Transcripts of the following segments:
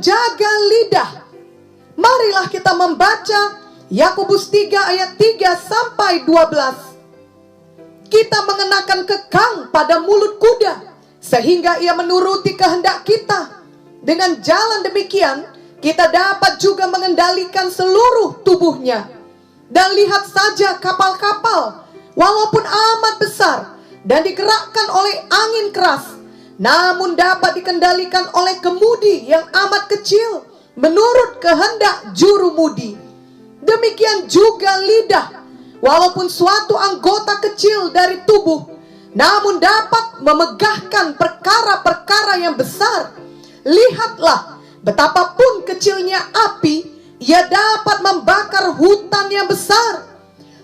menjaga lidah. Marilah kita membaca Yakobus 3 ayat 3 sampai 12. Kita mengenakan kekang pada mulut kuda, sehingga ia menuruti kehendak kita. Dengan jalan demikian, kita dapat juga mengendalikan seluruh tubuhnya. Dan lihat saja kapal-kapal, walaupun amat besar dan digerakkan oleh angin keras, namun dapat dikendalikan oleh kemudi yang amat kecil, menurut kehendak jurumudi. Demikian juga lidah, walaupun suatu anggota kecil dari tubuh, namun dapat memegahkan perkara-perkara yang besar. Lihatlah betapapun kecilnya api, ia dapat membakar hutan yang besar.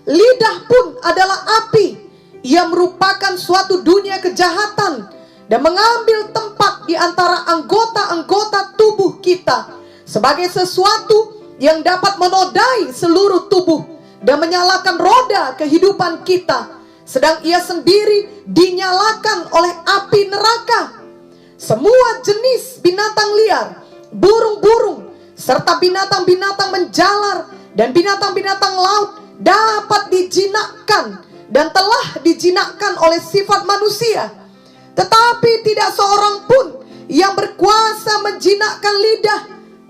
Lidah pun adalah api. Ia merupakan suatu dunia kejahatan dan mengambil tempat di antara anggota-anggota tubuh kita sebagai sesuatu yang dapat menodai seluruh tubuh dan menyalakan roda kehidupan kita, sedang ia sendiri dinyalakan oleh api neraka. Semua jenis binatang liar, burung-burung, serta binatang-binatang menjalar dan binatang-binatang laut dapat dijinakkan dan telah dijinakkan oleh sifat manusia. Tetapi tidak seorang pun yang berkuasa menjinakkan lidah.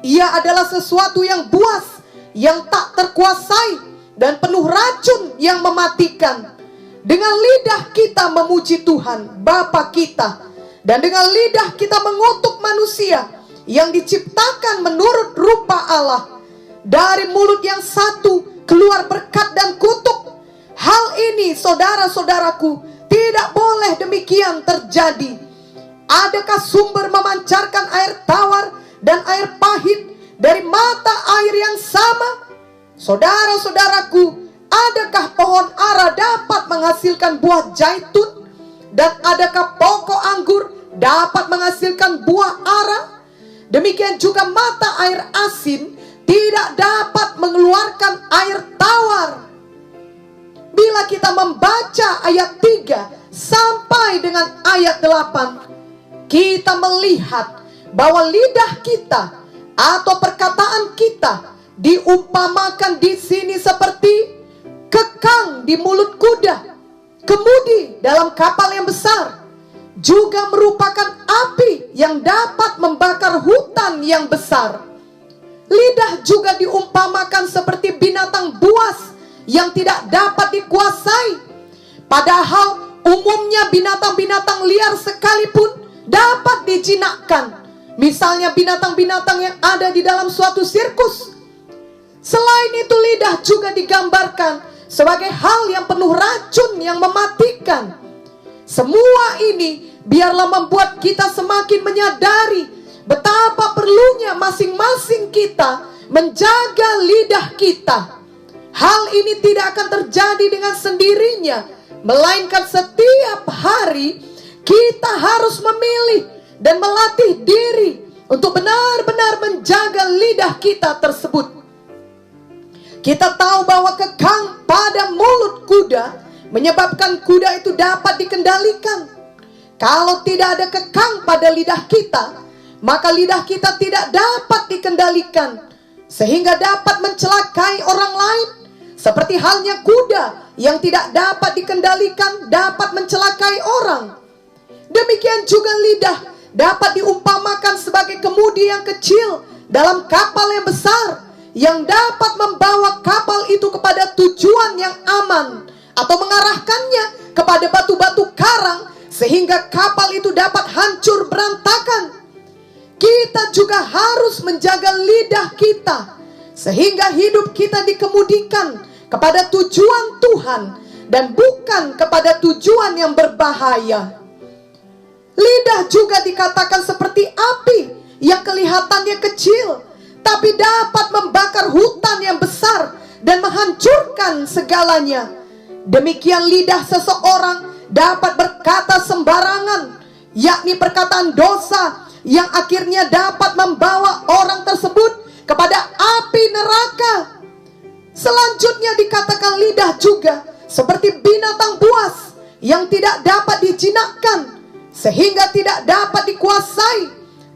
Ia adalah sesuatu yang buas, yang tak terkuasai, dan penuh racun yang mematikan. Dengan lidah kita memuji Tuhan Bapa kita, dan dengan lidah kita mengutuk manusia yang diciptakan menurut rupa Allah. Dari mulut yang satu keluar berkat dan kutuk. Hal ini, saudara-saudaraku, tidak boleh demikian terjadi. Adakah sumber memancarkan air tawar dan air pahit dari mata air yang sama? Saudara-saudaraku, adakah pohon ara dapat menghasilkan buah zaitun? Dan adakah pokok anggur dapat menghasilkan buah ara? Demikian juga mata air asin tidak dapat mengeluarkan air tawar. Bila kita membaca ayat 3 sampai dengan ayat 8, kita melihat bahwa lidah kita atau perkataan kita diumpamakan di sini seperti kekang di mulut kuda, kemudi dalam kapal yang besar, juga merupakan api yang dapat membakar hutan yang besar. Lidah juga diumpamakan seperti binatang buas yang tidak dapat dikuasai. Padahal umumnya binatang-binatang liar sekalipun dapat dijinakkan. Misalnya binatang-binatang yang ada di dalam suatu sirkus. Selain itu, lidah juga digambarkan sebagai hal yang penuh racun yang mematikan. Semua ini biarlah membuat kita semakin menyadari betapa perlunya masing-masing kita menjaga lidah kita. Hal ini tidak akan terjadi dengan sendirinya, melainkan setiap hari kita harus memilih dan melatih diri untuk benar-benar menjaga lidah kita tersebut. Kita tahu bahwa kekang pada mulut kuda menyebabkan kuda itu dapat dikendalikan. Kalau tidak ada kekang pada lidah kita, maka lidah kita tidak dapat dikendalikan, sehingga dapat mencelakai orang lain. Seperti halnya kuda yang tidak dapat dikendalikan dapat mencelakai orang. Demikian juga lidah dapat diumpamakan sebagai kemudi yang kecil dalam kapal yang besar, yang dapat membawa kapal itu kepada tujuan yang aman, atau mengarahkannya kepada batu-batu karang sehingga kapal itu dapat hancur berantakan. Kita juga harus menjaga lidah kita sehingga hidup kita dikemudikan kepada tujuan Tuhan dan bukan kepada tujuan yang berbahaya. Lidah juga dikatakan seperti api yang kelihatannya kecil, tapi dapat membakar hutan yang besar dan menghancurkan segalanya. Demikian lidah seseorang dapat berkata sembarangan, yakni perkataan dosa yang akhirnya dapat membawa orang tersebut kepada api neraka. Selanjutnya dikatakan lidah juga seperti binatang buas yang tidak dapat dijinakkan, sehingga tidak dapat dikuasai,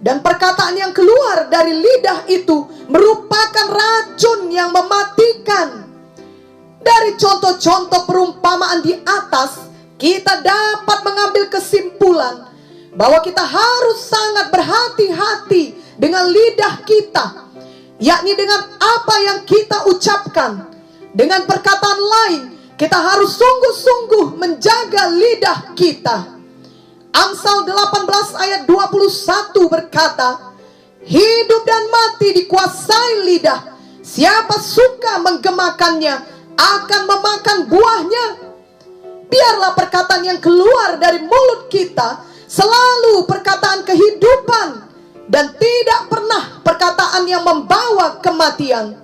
Dan perkataan yang keluar dari lidah itu merupakan racun yang mematikan. Dari contoh-contoh perumpamaan di atas, kita dapat mengambil kesimpulan bahwa kita harus sangat berhati-hati dengan lidah kita, yakni dengan apa yang kita ucapkan. Dengan perkataan lain, kita harus sungguh-sungguh menjaga lidah kita. Amsal 18 ayat 21 berkata, hidup dan mati dikuasai lidah. Siapa suka menggemakannya akan memakan buahnya. Biarlah perkataan yang keluar dari mulut kita selalu perkataan kehidupan dan tidak pernah perkataan yang membawa kematian.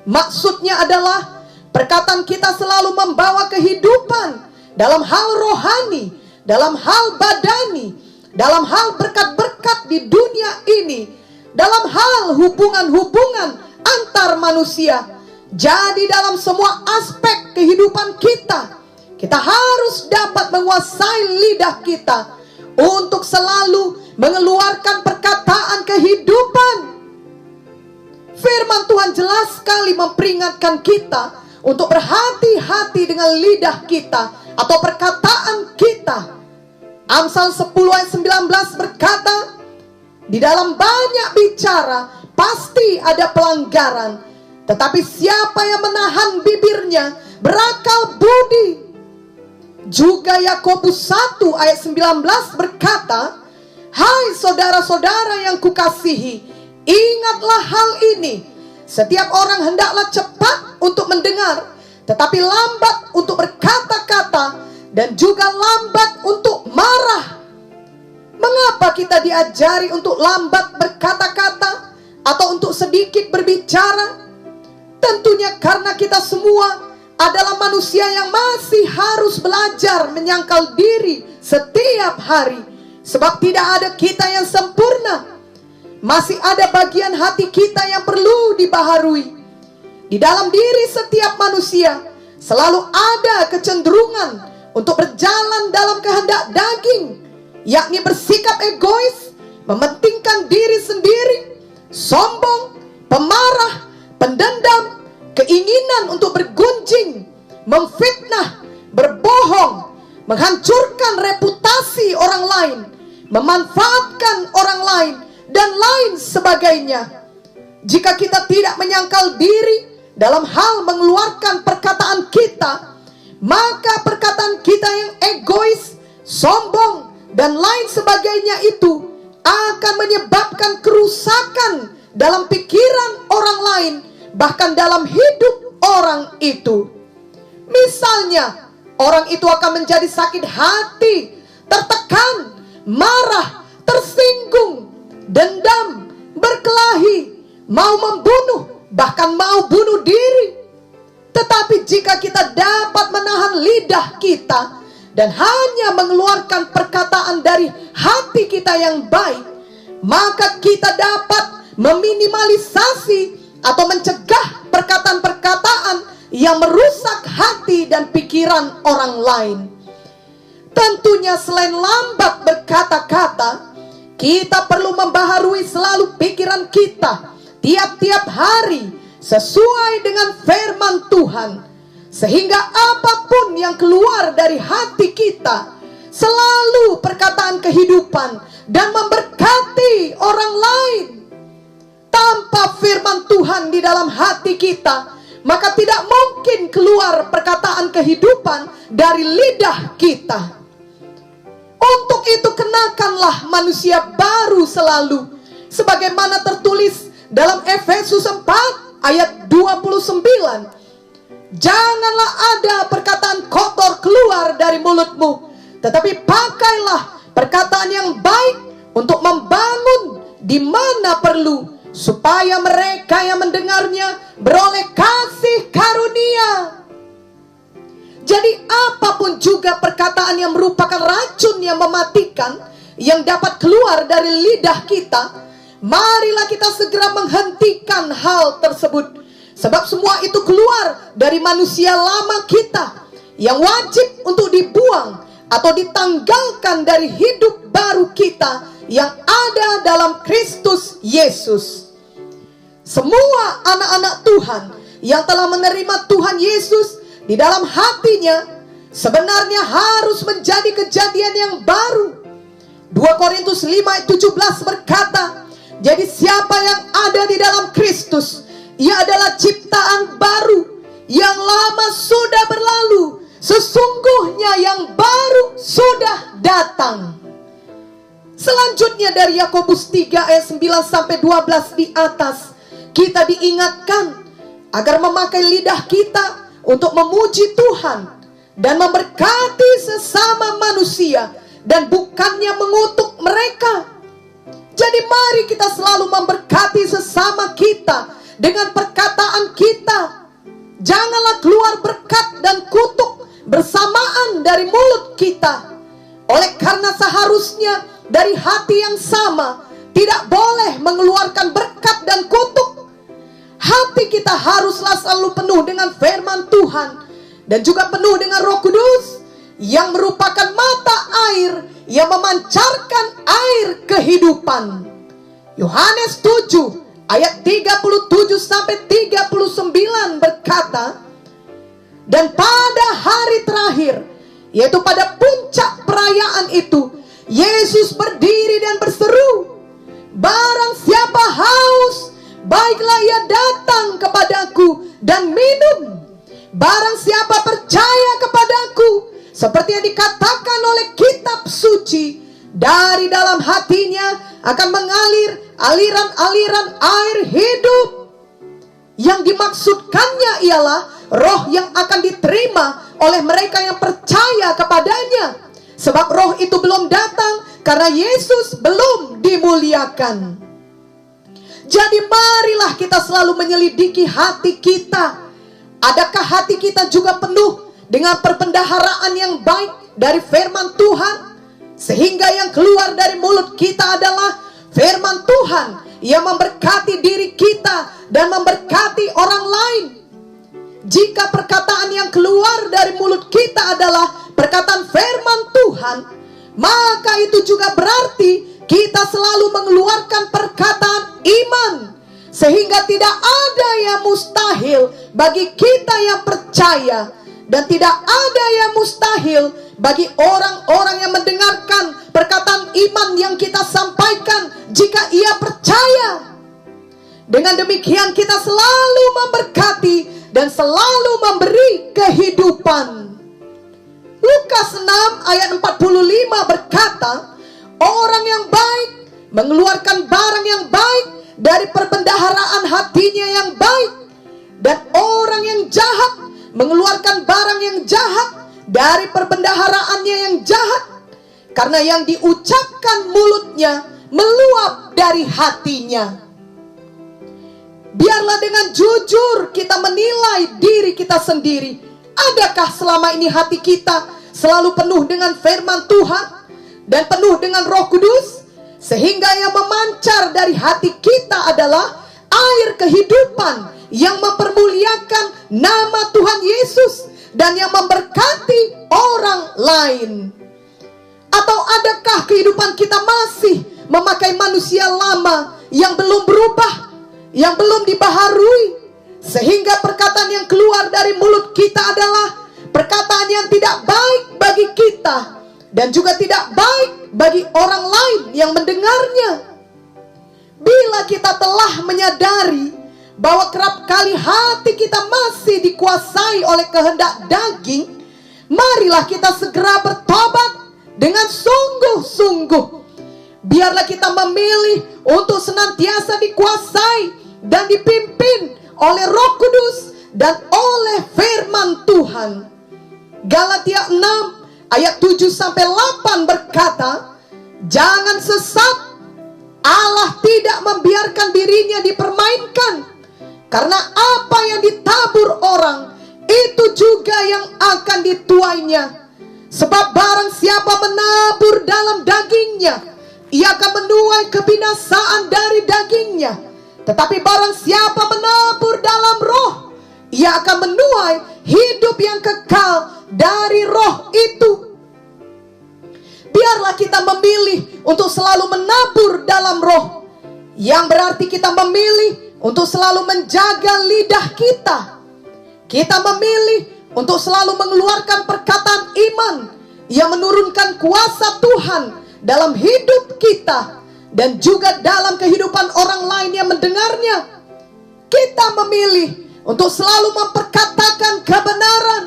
Maksudnya adalah perkataan kita selalu membawa kehidupan dalam hal rohani, dalam hal badani, dalam hal berkat-berkat di dunia ini, dalam hal hubungan-hubungan antar manusia. Jadi dalam semua aspek kehidupan kita, kita harus dapat menguasai lidah kita untuk selalu mengeluarkan perkataan kehidupan. Firman Tuhan jelas sekali memperingatkan kita untuk berhati-hati dengan lidah kita atau perkataan kita. Amsal 10 ayat 19 berkata, di dalam banyak bicara pasti ada pelanggaran, tetapi siapa yang menahan bibirnya berakal budi. Juga Yakobus 1 ayat 19 berkata, hai saudara-saudara yang kukasihi, ingatlah hal ini. Setiap orang hendaklah cepat untuk mendengar, tetapi lambat untuk berkata-kata, dan juga lambat untuk marah. Mengapa kita diajari untuk lambat berkata-kata atau untuk sedikit berbicara? Tentunya karena kita semua adalah manusia yang masih harus belajar menyangkal diri setiap hari. Sebab tidak ada kita yang sempurna. Masih ada bagian hati kita yang perlu dibaharui. Di dalam diri setiap manusia selalu ada kecenderungan untuk berjalan dalam kehendak daging, yakni bersikap egois, mementingkan diri sendiri, sombong, pemarah, pendendam, keinginan untuk bergunjing, memfitnah, berbohong, menghancurkan reputasi orang lain, memanfaatkan orang lain, dan lain sebagainya. Jika kita tidak menyangkal diri dalam hal mengeluarkan perkataan kita, maka perkataan kita yang egois, sombong, dan lain sebagainya itu akan menyebabkan kerusakan dalam pikiran orang lain, bahkan dalam hidup orang itu. Misalnya, orang itu akan menjadi sakit hati, tertekan, marah, tersinggung, dendam, berkelahi, mau membunuh, bahkan mau bunuh diri. Tetapi jika kita dapat menahan lidah kita dan hanya mengeluarkan perkataan dari hati kita yang baik, maka kita dapat meminimalisasi atau mencegah perkataan-perkataan yang merusak hati dan pikiran orang lain. Tentunya selain lambat berkata-kata, kita perlu membaharui selalu pikiran kita tiap-tiap hari sesuai dengan firman Tuhan, sehingga apapun yang keluar dari hati kita selalu perkataan kehidupan dan memberkati orang lain. Tanpa firman Tuhan di dalam hati kita, maka tidak mungkin keluar perkataan kehidupan dari lidah kita. Untuk itu kenakanlah manusia baru selalu, sebagaimana tertulis dalam Efesus 4 ayat 29. Janganlah ada perkataan kotor keluar dari mulutmu, tetapi pakailah perkataan yang baik untuk membangun di mana perlu, supaya mereka yang mendengarnya beroleh kasih karunia. Jadi apapun juga perkataan yang merupakan racun yang mematikan yang dapat keluar dari lidah kita, marilah kita segera menghentikan hal tersebut. Sebab semua itu keluar dari manusia lama kita yang wajib untuk dibuang atau ditanggalkan dari hidup baru kita yang ada dalam Kristus Yesus. Semua anak-anak Tuhan yang telah menerima Tuhan Yesus di dalam hatinya sebenarnya harus menjadi kejadian yang baru. 2 Korintus 5 ayat 17 berkata, jadi siapa yang ada di dalam Kristus, ia adalah ciptaan baru. Yang lama sudah berlalu, sesungguhnya yang baru sudah datang. Selanjutnya dari Yakobus 3 ayat 9 sampai 12 di atas, kita diingatkan agar memakai lidah kita untuk memuji Tuhan dan memberkati sesama manusia dan bukannya mengutuk mereka. Jadi mari kita selalu memberkati sesama kita dengan perkataan kita. Janganlah keluar berkat dan kutuk bersamaan dari mulut kita. Oleh karena seharusnya dari hati yang sama tidak boleh mengeluarkan berkat dan kutuk. Hati kita haruslah selalu penuh dengan firman Tuhan dan juga penuh dengan Roh Kudus yang merupakan mata air yang memancarkan air kehidupan. Yohanes 7 ayat 37 sampai 39 berkata, dan pada hari terakhir, yaitu pada puncak perayaan itu, Yesus berdiri dan berseru, barang siapa haus, baiklah ia datang kepadaku dan minum. Barang siapa percaya kepadaku, seperti yang dikatakan oleh kitab suci, dari dalam hatinya akan mengalir aliran-aliran air hidup. Yang dimaksudkannya ialah roh yang akan diterima oleh mereka yang percaya kepadanya. Sebab roh itu belum datang karena Yesus belum dimuliakan. Jadi marilah kita selalu menyelidiki hati kita. Adakah hati kita juga penuh dengan perbendaharaan yang baik dari firman Tuhan, sehingga yang keluar dari mulut kita adalah firman Tuhan yang memberkati diri kita dan memberkati orang lain. Jika perkataan yang keluar dari mulut kita adalah perkataan firman Tuhan, maka itu juga berarti kita selalu mengeluarkan perkataan iman, sehingga tidak ada yang mustahil bagi kita yang percaya, dan tidak ada yang mustahil bagi orang-orang yang mendengarkan perkataan iman yang kita sampaikan jika ia percaya. Dengan demikian kita selalu memberkati dan selalu memberi kehidupan. Lukas 6 ayat 45 berkata, orang yang baik mengeluarkan barang yang baik dari perbendaharaan hatinya yang baik, dan orang yang jahat mengeluarkan barang yang jahat dari perbendaharaannya yang jahat, karena yang diucapkan mulutnya meluap dari hatinya. Biarlah dengan jujur kita menilai diri kita sendiri. Adakah selama ini hati kita selalu penuh dengan firman Tuhan dan penuh dengan Roh Kudus, sehingga yang memancar dari hati kita adalah air kehidupan yang mempermuliakan nama Tuhan Yesus dan yang memberkati orang lain? Atau adakah kehidupan kita masih memakai manusia lama yang belum berubah, yang belum dibaharui, sehingga perkataan yang keluar dari mulut kita adalah perkataan yang tidak baik bagi kita dan juga tidak baik bagi orang lain yang mendengarnya? Bila kita telah menyadari bahwa kerap kali hati kita masih dikuasai oleh kehendak daging, marilah kita segera bertobat dengan sungguh-sungguh. Biarlah kita memilih untuk senantiasa dikuasai dan dipimpin oleh Roh Kudus dan oleh firman Tuhan. Galatia 6 ayat 7 sampai 8 berkata, jangan sesat, Allah tidak membiarkan dirinya dipermainkan. Karena apa yang ditabur orang, itu juga yang akan dituainya. Sebab barang siapa menabur dalam dagingnya, ia akan menuai kebinasaan dari dagingnya. Tetapi barang siapa menabur dalam roh, ia akan menuai hidup yang kekal dari roh itu. Biarlah kita memilih untuk selalu menabur dalam roh, yang berarti kita memilih untuk selalu menjaga lidah kita. Kita memilih untuk selalu mengeluarkan perkataan iman yang menurunkan kuasa Tuhan dalam hidup kita dan juga dalam kehidupan orang lain yang mendengarnya. Kita memilih untuk selalu memperkatakan kebenaran,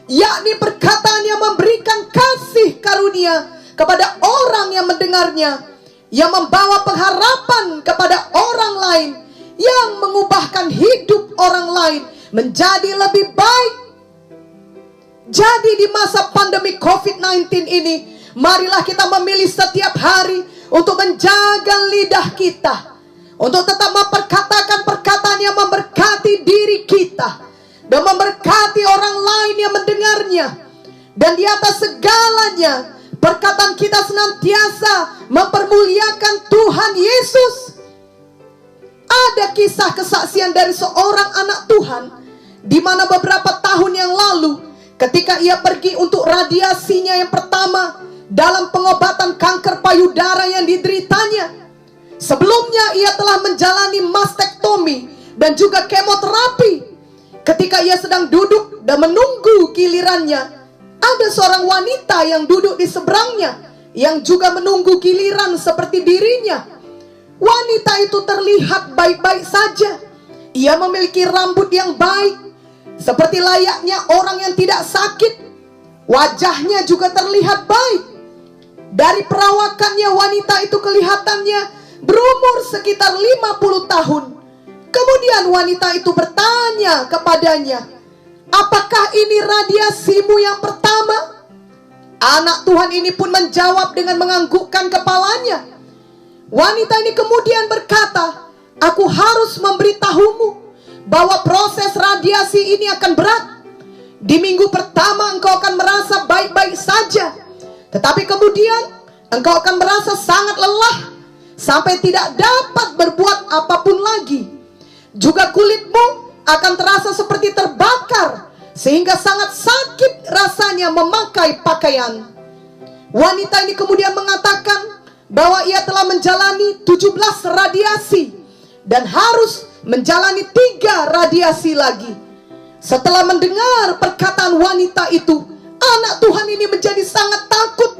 yakni perkataan yang memberikan kasih karunia kepada orang yang mendengarnya, yang membawa pengharapan kepada orang lain, yang mengubahkan hidup orang lain menjadi lebih baik. Jadi di masa pandemi COVID-19 ini, marilah kita memilih setiap hari untuk menjaga lidah kita, untuk tetap memperkatakan perkataan yang memberkati diri kita dan memberkati orang lain yang mendengarnya. Dan di atas segalanya, perkataan kita senantiasa mempermuliakan Tuhan Yesus. Ada kisah kesaksian dari seorang anak Tuhan, di mana beberapa tahun yang lalu, ketika ia pergi untuk radiasinya yang pertama dalam pengobatan kanker payudara yang dideritanya. Sebelumnya ia telah menjalani mastektomi dan juga kemoterapi. Ketika ia sedang duduk dan menunggu gilirannya, ada seorang wanita yang duduk di seberangnya, yang juga menunggu giliran seperti dirinya. Wanita itu terlihat baik-baik saja. Ia memiliki rambut yang baik, seperti layaknya orang yang tidak sakit. Wajahnya juga terlihat baik. Dari perawakannya, wanita itu kelihatannya berumur sekitar 50 tahun. Kemudian wanita itu bertanya kepadanya, "Apakah ini radiasimu yang pertama?" Anak Tuhan ini pun menjawab dengan menganggukkan kepalanya. Wanita ini kemudian berkata, "Aku harus memberitahumu bahwa proses radiasi ini akan berat. Di minggu pertama engkau akan merasa baik-baik saja, tetapi kemudian engkau akan merasa sangat lelah sampai tidak dapat berbuat apapun lagi. Juga kulitmu akan terasa seperti terbakar, sehingga sangat sakit rasanya memakai pakaian." Wanita ini kemudian mengatakan bahwa ia telah menjalani 17 radiasi dan harus menjalani 3 radiasi lagi. Setelah mendengar perkataan wanita itu, anak Tuhan ini menjadi sangat takut.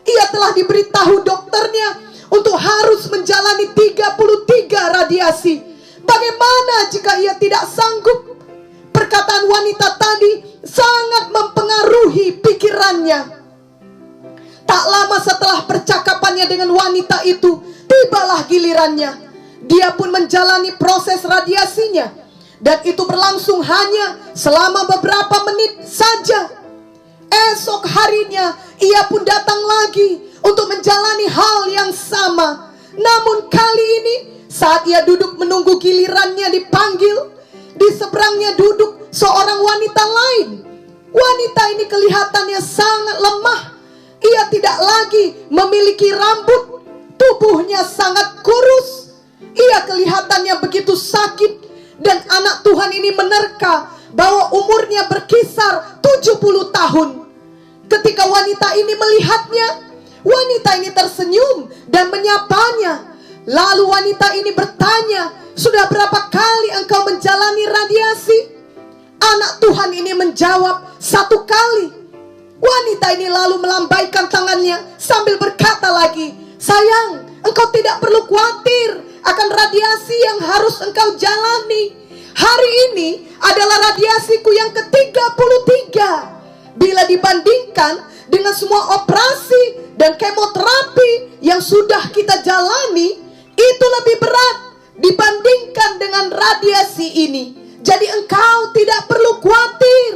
Ia telah diberitahu dokternya untuk harus menjalani 33 radiasi. Bagaimana jika ia tidak sanggup? Perkataan wanita tadi sangat mempengaruhi pikirannya. Tak lama setelah percakapannya dengan wanita itu, tibalah gilirannya. Dia pun menjalani proses radiasinya, dan itu berlangsung hanya selama beberapa menit saja. Esok harinya ia pun datang lagi untuk menjalani hal yang sama. Namun kali ini saat ia duduk menunggu gilirannya dipanggil, di seberangnya duduk seorang wanita lain. Wanita ini kelihatannya sangat lemah. Ia tidak lagi memiliki rambut. Tubuhnya sangat kurus. Ia kelihatannya begitu sakit. Dan anak Tuhan ini menerka bahwa umurnya berkisar 70 tahun. Ketika wanita ini melihatnya, wanita ini tersenyum dan menyapanya. Lalu wanita ini bertanya, "Sudah berapa kali engkau menjalani radiasi?" Anak Tuhan ini menjawab, "1 kali." Wanita ini lalu melambaikan tangannya sambil berkata lagi, "Sayang, engkau tidak perlu khawatir akan radiasi yang harus engkau jalani. Hari ini adalah radiasiku yang ke-33. Bila dibandingkan dengan semua operasi dan kemoterapi yang sudah kita jalani, itu lebih berat dibandingkan dengan radiasi ini. Jadi engkau tidak perlu khawatir."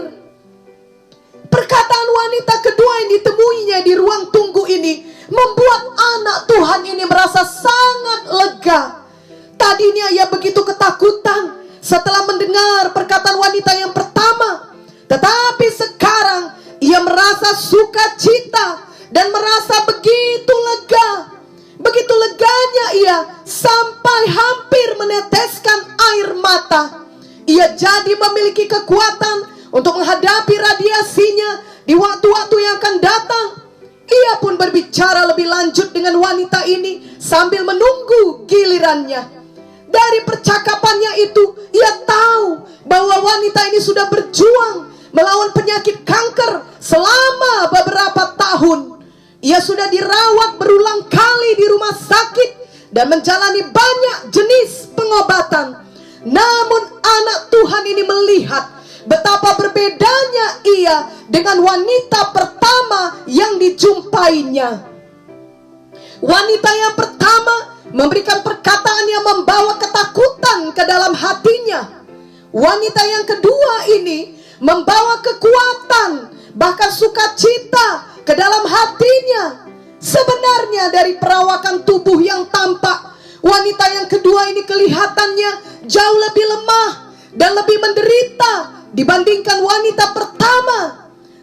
Perkataan wanita kedua yang ditemuinya di ruang tunggu ini membuat anak Tuhan ini merasa sangat lega. Tadinya ia begitu ketakutan setelah mendengar perkataan wanita yang pertama, tetapi sekarang ia merasa sukacita dan merasa begitu lega. Begitu leganya ia sampai hampir meneteskan air mata. Ia jadi memiliki kekuatan untuk menghadapi radiasinya di waktu-waktu yang akan datang. Ia pun pun berbicara lebih lanjut dengan wanita ini sambil menunggu gilirannya. Dari percakapannya itu, ia tahu bahwa wanita ini sudah berjuang melawan penyakit kanker selama beberapa tahun. Ia sudah dirawat berulang kali di rumah sakit dan menjalani banyak jenis pengobatan. Namun anak Tuhan ini melihat betapa berbedanya ia dengan wanita pertama yang dijumpainya. Wanita yang pertama memberikan perkataan yang membawa ketakutan ke dalam hatinya. Wanita yang kedua ini membawa kekuatan, bahkan sukacita ke dalam hatinya. Sebenarnya dari perawakan tubuh yang tampak, wanita yang kedua ini kelihatannya jauh lebih lemah dan lebih menderita dibandingkan wanita pertama.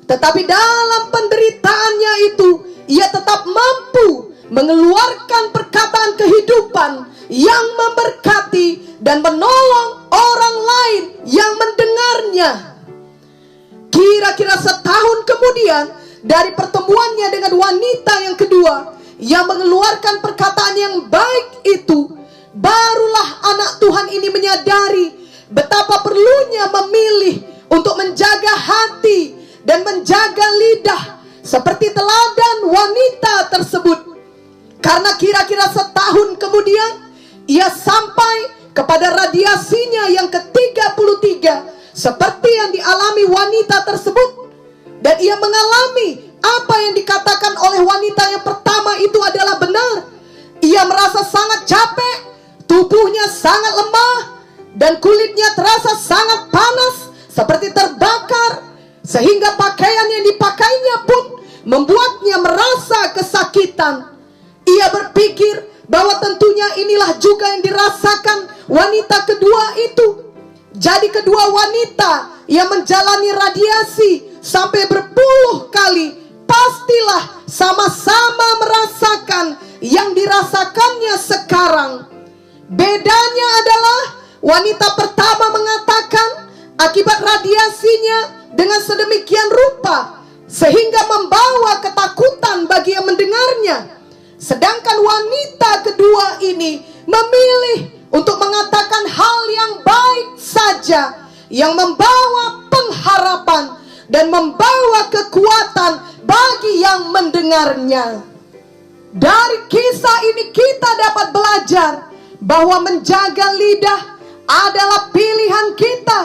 Tetapi dalam penderitaannya itu, ia tetap mampu mengeluarkan perkataan kehidupan yang memberkati dan menolong orang lain yang mendengarnya. Kira-kira setahun kemudian dari pertemuannya dengan wanita yang kedua yang mengeluarkan perkataan yang baik itu, barulah anak Tuhan ini menyadari betapa perlunya memilih untuk menjaga hati dan menjaga lidah seperti teladan wanita tersebut. Karena kira-kira setahun kemudian ia sampai kepada radiasinya yang ke-33 seperti yang dialami wanita tersebut. Dan ia mengalami apa yang dikatakan oleh wanita yang pertama itu adalah benar. Ia merasa sangat capek, tubuhnya sangat lemah, dan kulitnya terasa sangat panas seperti terbakar, sehingga pakaian yang dipakainya pun membuatnya merasa kesakitan. Ia berpikir bahwa tentunya inilah juga yang dirasakan wanita kedua itu. Jadi kedua wanita yang menjalani radiasi sampai berpuluh kali pastilah sama-sama merasakan yang dirasakannya sekarang. Bedanya adalah wanita pertama mengatakan akibat radiasinya dengan sedemikian rupa sehingga membawa ketakutan bagi yang mendengarnya. Sedangkan wanita kedua ini memilih untuk mengatakan hal yang baik saja, yang membawa pengharapan dan membawa kekuatan bagi yang mendengarnya. Dari kisah ini kita dapat belajar bahwa menjaga lidah adalah pilihan kita.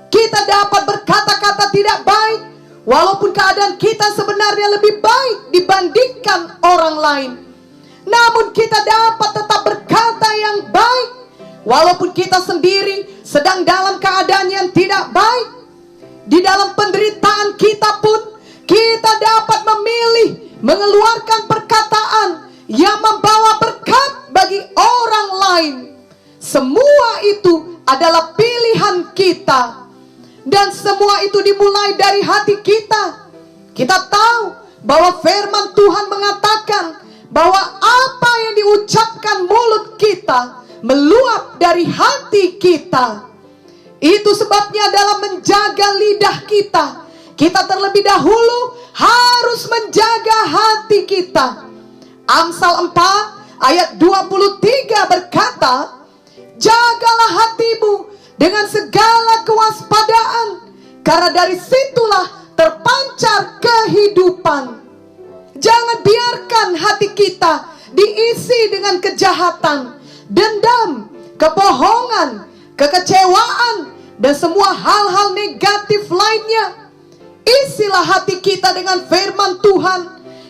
Kita dapat berkata-kata tidak baik walaupun keadaan kita sebenarnya lebih baik dibandingkan orang lain. Namun kita dapat tetap berkata yang baik walaupun kita sendiri sedang dalam keadaan yang tidak baik. Di dalam penderitaan kita pun kita dapat memilih mengeluarkan perkataan yang membawa berkat bagi orang lain. Semua itu adalah pilihan kita. Dan semua itu dimulai dari hati kita. Kita tahu bahwa firman Tuhan mengatakan bahwa apa yang diucapkan mulut kita meluap dari hati kita. Itu sebabnya dalam menjaga lidah kita, kita terlebih dahulu harus menjaga hati kita. Amsal 4 ayat 23 berkata, jagalah hatimu dengan segala kewaspadaan, karena dari situlah terpancar kehidupan. Jangan biarkan hati kita diisi dengan kejahatan, dendam, kebohongan, kekecewaan, dan semua hal-hal negatif lainnya. Isilah hati kita dengan firman Tuhan,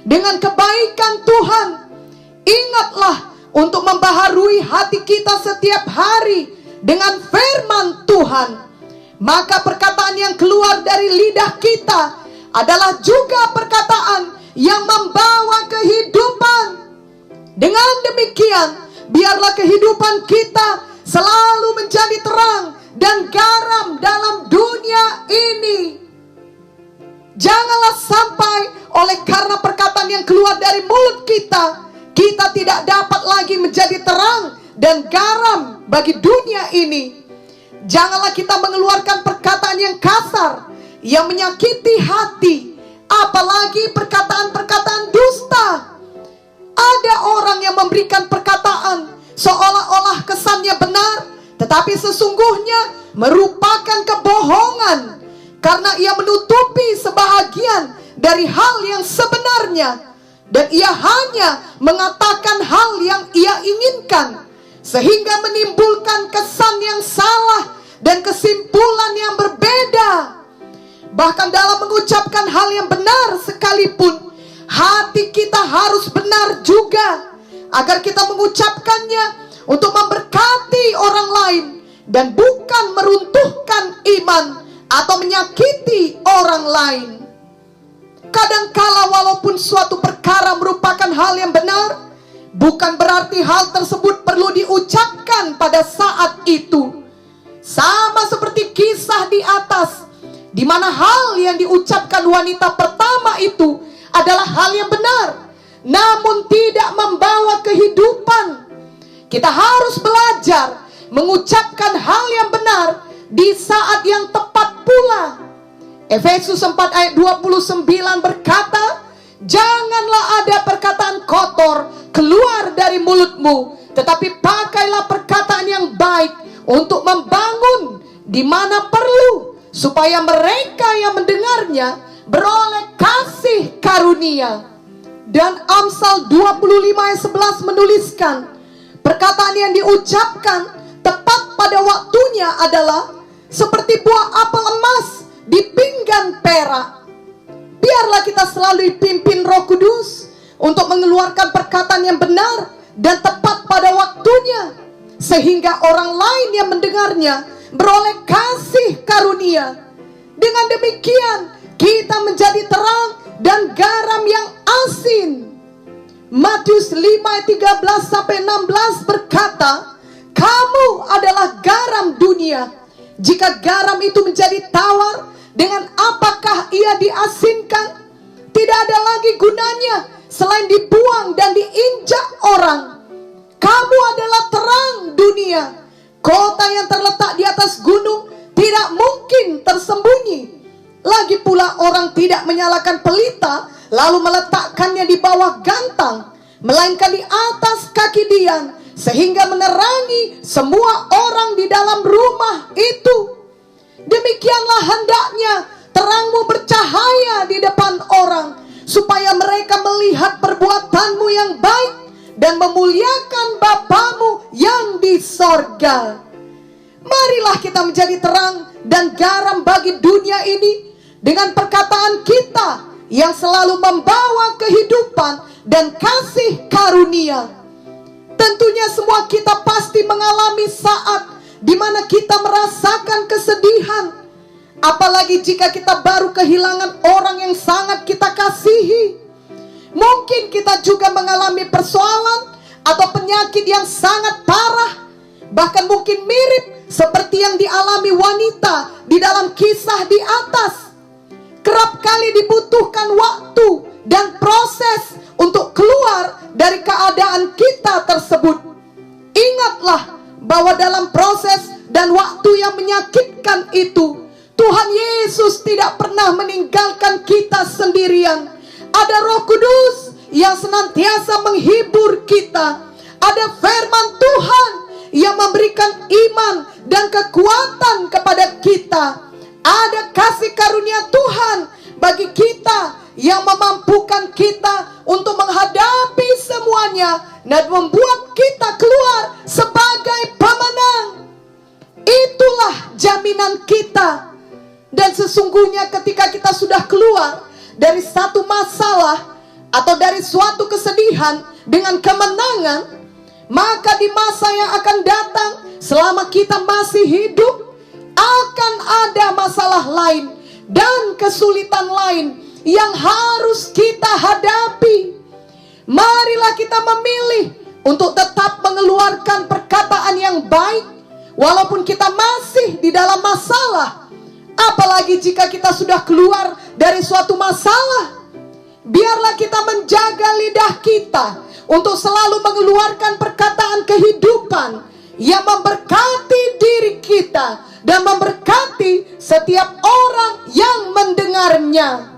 dengan kebaikan Tuhan. Ingatlah untuk membaharui hati kita setiap hari dengan firman Tuhan. Maka perkataan yang keluar dari lidah kita adalah juga perkataan yang membawa kehidupan. Dengan demikian, biarlah kehidupan kita selalu menjadi terang dan garam dalam dunia ini. Janganlah sampai oleh karena perkataan yang keluar dari mulut kita, kita tidak dapat lagi menjadi terang dan garam bagi dunia ini. Janganlah kita mengeluarkan perkataan yang kasar, yang menyakiti hati, apalagi perkataan-perkataan dusta tetapi sesungguhnya merupakan kebohongan, karena ia menutupi sebahagian dari hal yang sebenarnya, dan ia hanya mengatakan hal yang ia inginkan, sehingga menimbulkan kesan yang salah dan kesimpulan yang berbeda. Bahkan dalam mengucapkan hal yang benar sekalipun, hati kita harus benar juga, agar kita mengucapkannya untuk memberkati orang lain dan bukan meruntuhkan iman atau menyakiti orang lain. Kadangkala walaupun suatu perkara merupakan hal yang benar, bukan berarti hal tersebut perlu diucapkan pada saat itu. Sama seperti kisah di atas, di mana hal yang diucapkan wanita pertama itu adalah hal yang benar, namun tidak membawa kehidupan. Kita harus belajar mengucapkan hal yang benar di saat yang tepat pula. Efesus 4 ayat 29 berkata, janganlah ada perkataan kotor keluar dari mulutmu, tetapi pakailah perkataan yang baik untuk membangun di mana perlu, supaya mereka yang mendengarnya beroleh kasih karunia. Dan Amsal 25 ayat 11 menuliskan, perkataan yang diucapkan tepat pada waktunya adalah seperti buah apel emas di pinggan perak. Biarlah kita selalu dipimpin Roh Kudus untuk mengeluarkan perkataan yang benar dan tepat pada waktunya, sehingga orang lain yang mendengarnya beroleh kasih karunia. Dengan demikian kita menjadi terang dan garam yang asin. Matius 5 ayat 13-16 berkata, kamu adalah garam dunia. Jika garam itu menjadi tawar, dengan apakah ia diasinkan? Tidak ada lagi gunanya selain dibuang dan diinjak orang. Kamu adalah terang dunia. Kota yang terletak di atas gunung tidak mungkin tersembunyi. Lagi pula orang tidak menyalakan pelita lalu meletakkannya di bawah gantang, melainkan di atas kaki dian, sehingga menerangi semua orang di dalam rumah itu. Demikianlah hendaknya terangmu bercahaya di depan orang, supaya mereka melihat perbuatanmu yang baik dan memuliakan Bapamu yang di sorga. Marilah kita menjadi terang dan garam bagi dunia ini dengan perkataan kita yang selalu membawa kehidupan dan kasih karunia. Tentunya semua kita pasti mengalami saat di mana kita merasakan kesedihan, apalagi jika kita baru kehilangan orang yang sangat kita kasihi. Mungkin kita juga mengalami persoalan atau penyakit yang sangat parah, bahkan mungkin mirip seperti yang dialami wanita di dalam kisah di atas. Kerap kali dibutuhkan waktu dan proses untuk keluar dari keadaan kita tersebut. Ingatlah bahwa dalam proses dan waktu yang menyakitkan itu, Tuhan Yesus tidak pernah meninggalkan kita sendirian. Ada Roh Kudus yang senantiasa menghibur kita. Ada firman Tuhan yang memberikan iman dan kekuatan kepada kita. Ada kasih karunia Tuhan bagi kita yang memampukan kita untuk menghadapi semuanya dan membuat kita keluar sebagai pemenang. Itulah jaminan kita. Dan sesungguhnya ketika kita sudah keluar dari satu masalah atau dari suatu kesedihan dengan kemenangan, maka di masa yang akan datang, selama kita masih hidup, akan ada masalah lain dan kesulitan lain yang harus kita hadapi. Marilah kita memilih untuk tetap mengeluarkan perkataan yang baik walaupun kita masih di dalam masalah. Apalagi jika kita sudah keluar dari suatu masalah, biarlah kita menjaga lidah kita untuk selalu mengeluarkan perkataan kehidupan yang memberkati diri kita dan memberkati setiap orang yang mendengarnya.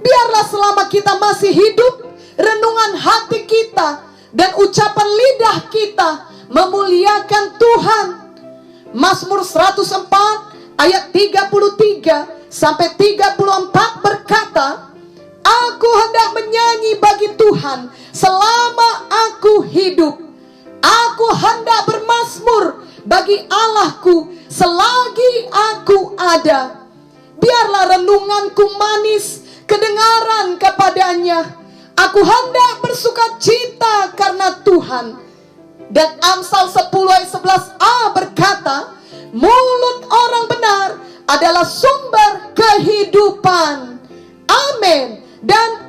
Biarlah selama kita masih hidup, renungan hati kita dan ucapan lidah kita memuliakan Tuhan. Mazmur 104 ayat 33 sampai 34 berkata, aku hendak menyanyi bagi Tuhan selama aku hidup. Aku hendak bermazmur bagi Allahku selagi aku ada. Biarlah renunganku manis kedengaran kepadanya. Aku hendak bersukacita karena Tuhan. Dan Amsal 10 ayat 11a berkata, mulut orang benar adalah sumber kehidupan. Amin. Dan